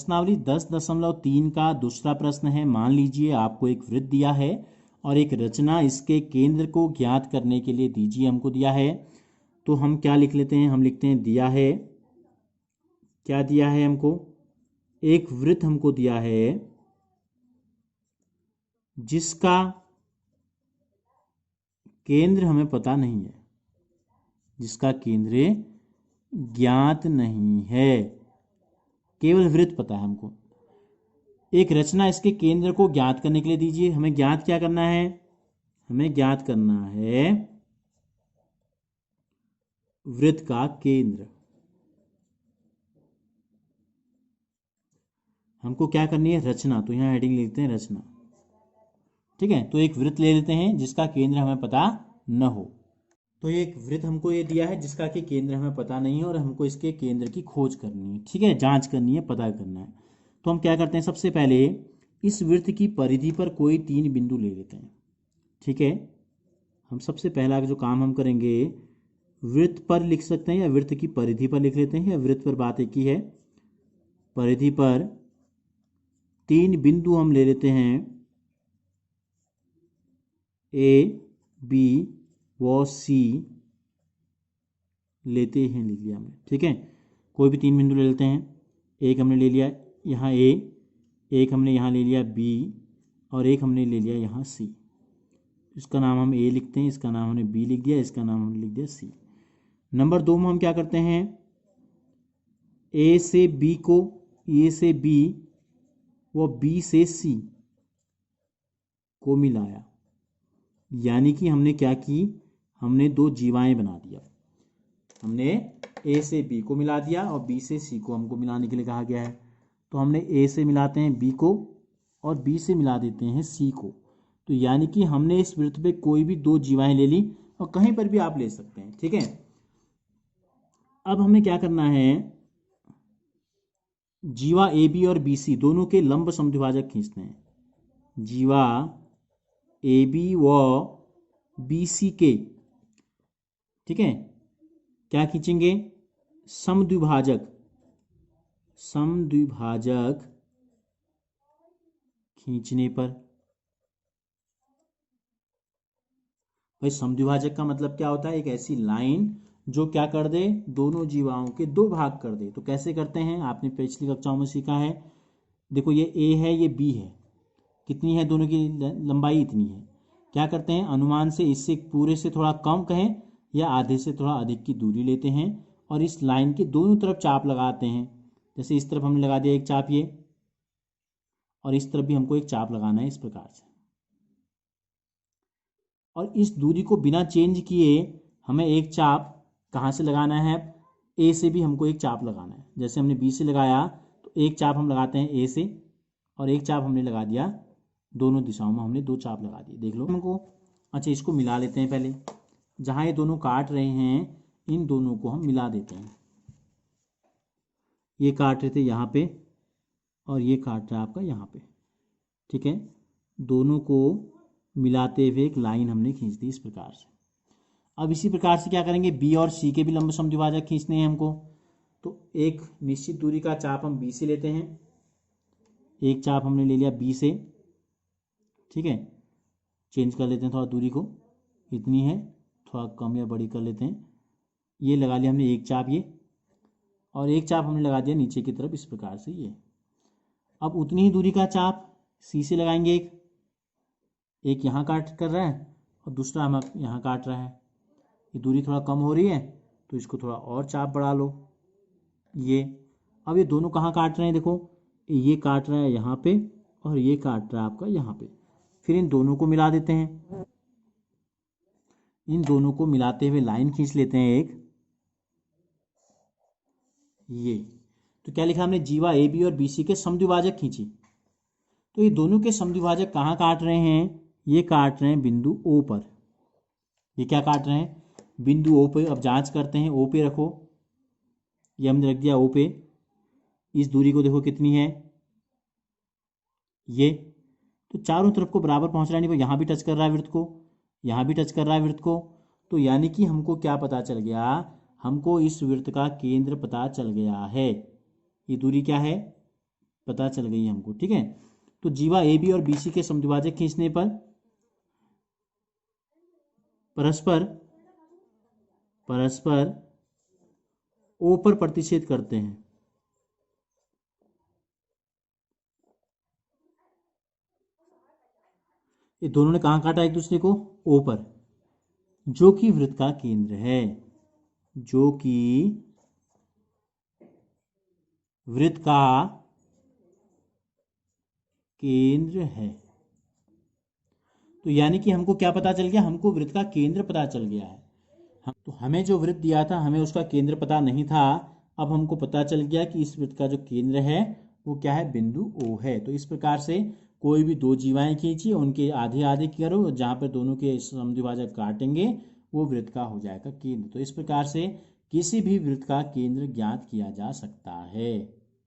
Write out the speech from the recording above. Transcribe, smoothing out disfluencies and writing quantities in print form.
प्रश्नावली 10.3 का दूसरा प्रश्न है। मान लीजिए आपको एक वृत्त दिया है और एक रचना इसके केंद्र को ज्ञात करने के लिए दीजिए, हमको दिया है। तो हम क्या लिख लेते हैं, हम लिखते हैं दिया है, क्या दिया है हमको, एक वृत्त हमको दिया है जिसका केंद्र हमें पता नहीं है, जिसका केंद्र ज्ञात नहीं है, केवल वृत्त पता है हमको। एक रचना इसके केंद्र को ज्ञात करने के लिए दीजिए। हमें ज्ञात क्या करना है, हमें ज्ञात करना है वृत्त का केंद्र। हमको क्या करनी है, रचना, तो यहां हेडिंग लिखते हैं रचना। ठीक है, तो एक वृत्त ले लेते हैं जिसका केंद्र हमें पता न हो। तो ये एक वृत्त हमको ये दिया है जिसका कि केंद्र हमें पता नहीं है और हमको इसके केंद्र की खोज करनी है। ठीक है, जांच करनी है, पता करना है। तो हम क्या करते हैं, सबसे पहले इस वृत्त की परिधि पर कोई 3 बिंदु ले लेते हैं। ठीक है, हम सबसे पहला जो काम हम करेंगे, वृत्त पर लिख सकते हैं या वृत्त की परिधि पर लिख लेते हैं, या वृत्त पर बात एक ही है। परिधि पर 3 बिंदु हम ले लेते हैं, ए, बी व सी लेते हैं, लिख लिया हमने। ठीक है, कोई भी 3 बिंदु ले लेते हैं। एक हमने ले लिया यहाँ ए, एक हमने यहाँ ले लिया बी, और एक हमने ले लिया यहाँ सी। इसका नाम हम ए लिखते हैं, इसका नाम हमने बी लिख दिया, इसका नाम हमने लिख दिया सी। नंबर 2 में हम क्या करते हैं, ए से बी को, ए से बी व बी से सी को मिलाया, यानी कि हमने क्या की, हमने 2 जीवाएं बना दिया। हमने ए से बी को मिला दिया और बी से सी को हमको मिलाने के लिए कहा गया है। तो हमने ए से मिलाते हैं बी को और बी से मिला देते हैं सी को। तो यानी कि हमने इस वृत्त पे कोई भी 2 जीवाएं ले ली, और कहीं पर भी आप ले सकते हैं। ठीक है, अब हमें क्या करना है, जीवा ए बी और बी सी दोनों के लंब समद्विभाजक खींचते हैं। जीवा ए बी व बी सी के, ठीक है, क्या खींचेंगे, समद्विभाजक, समद्विभाजक खींचने पर, भाई समद्विभाजक का मतलब क्या होता है, एक ऐसी लाइन जो क्या कर दे, दोनों जीवाओं के 2 भाग कर दे। तो कैसे करते हैं, आपने पिछली कक्षाओं में सीखा है। देखो ये ए है, ये बी है, कितनी है, दोनों की लंबाई इतनी है। क्या करते हैं, अनुमान से इससे पूरे से थोड़ा कम कहें या आधे से थोड़ा अधिक की दूरी लेते हैं और इस लाइन के दोनों तरफ चाप लगाते हैं। जैसे इस तरफ हमने लगा दिया एक चाप ये, और इस तरफ भी हमको एक चाप लगाना है इस प्रकार से। और इस दूरी को बिना चेंज किए हमें एक चाप कहाँ से लगाना है, ए से भी हमको एक चाप लगाना है। जैसे हमने बी से लगाया तो एक चाप हम लगाते हैं ए से, और एक चाप हमने लगा दिया, दोनों दिशाओं में हमने 2 चाप लगा दिए। देख लो हमको। अच्छा, इसको मिला लेते हैं पहले। जहाँ ये दोनों काट रहे हैं इन दोनों को हम मिला देते हैं। ये काट रहे थे यहाँ पे और ये काट रहा है आपका यहाँ पे। ठीक है, दोनों को मिलाते हुए एक लाइन हमने खींच दी इस प्रकार से। अब इसी प्रकार से क्या करेंगे, बी और सी के भी लंब समद्विभाजक खींचने हैं हमको। तो एक निश्चित दूरी का चाप हम बी से लेते हैं, एक चाप हमने ले लिया बी से। ठीक है, चेंज कर लेते हैं थोड़ा दूरी को, इतनी है, थोड़ा कम या बड़ी कर लेते हैं। ये लगा लिया हमने एक चाप ये, और एक चाप हमने लगा दिया नीचे की तरफ इस प्रकार से ये। अब उतनी ही दूरी का चाप सी से लगाएंगे, एक यहाँ काट कर रहा है और दूसरा हम यहाँ काट रहा है। ये दूरी थोड़ा कम हो रही है तो इसको थोड़ा और चाप बढ़ा लो ये। अब ये दोनों कहाँ काट रहे हैं, देखो ये काट रहा है यहाँ पे और ये काट रहा है आपका यहाँ पे। फिर इन दोनों को मिला देते हैं, इन दोनों को मिलाते हुए लाइन खींच लेते हैं एक ये। तो क्या लिखा हमने, जीवा ए बी और बी सी के समद्विभाजक खींची। तो ये दोनों के समद्विभाजक कहाँ काट रहे हैं, ये काट रहे हैं बिंदु ओ पर। ये क्या काट रहे हैं, बिंदु ओ पे। अब जांच करते हैं, ओ पे रखो, ये हमने रख दिया ओ पे। इस दूरी को देखो कितनी है ये, तो चारों तरफ को बराबर पहुंच रहा है। नहीं, यहाँ भी टच कर रहा है वृत्त को, यहाँ भी टच कर रहा है वृत्त को। तो यानी कि हमको क्या पता चल गया, हमको इस वृत्त का केंद्र पता चल गया है। ये दूरी क्या है, पता चल गई हमको, ठीक है। तो जीवा ए बी और बी सी के समद्विभाजक खींचने पर परस्पर ओ पर प्रतिच्छेद करते हैं। ये दोनों ने कहाँ काटा एक दूसरे को? ओ पर, जो कि वृत्त का केंद्र है, जो कि वृत्त का केंद्र है। तो यानी कि हमको क्या पता चल गया? हमको वृत्त का केंद्र पता चल गया है। तो हमें जो वृत्त दिया था हमें उसका केंद्र पता नहीं था, अब हमको पता चल गया कि इस वृत्त का जो केंद्र है वो क्या है? बिंदु ओ है। तो इस प्रकार से कोई भी दो जीवाएं खींची, उनके आधे आधे करो, जहाँ पर दोनों के समद्विभाजक काटेंगे वो वृत्त का हो जाएगा केंद्र। तो इस प्रकार से किसी भी वृत्त का केंद्र ज्ञात किया जा सकता है।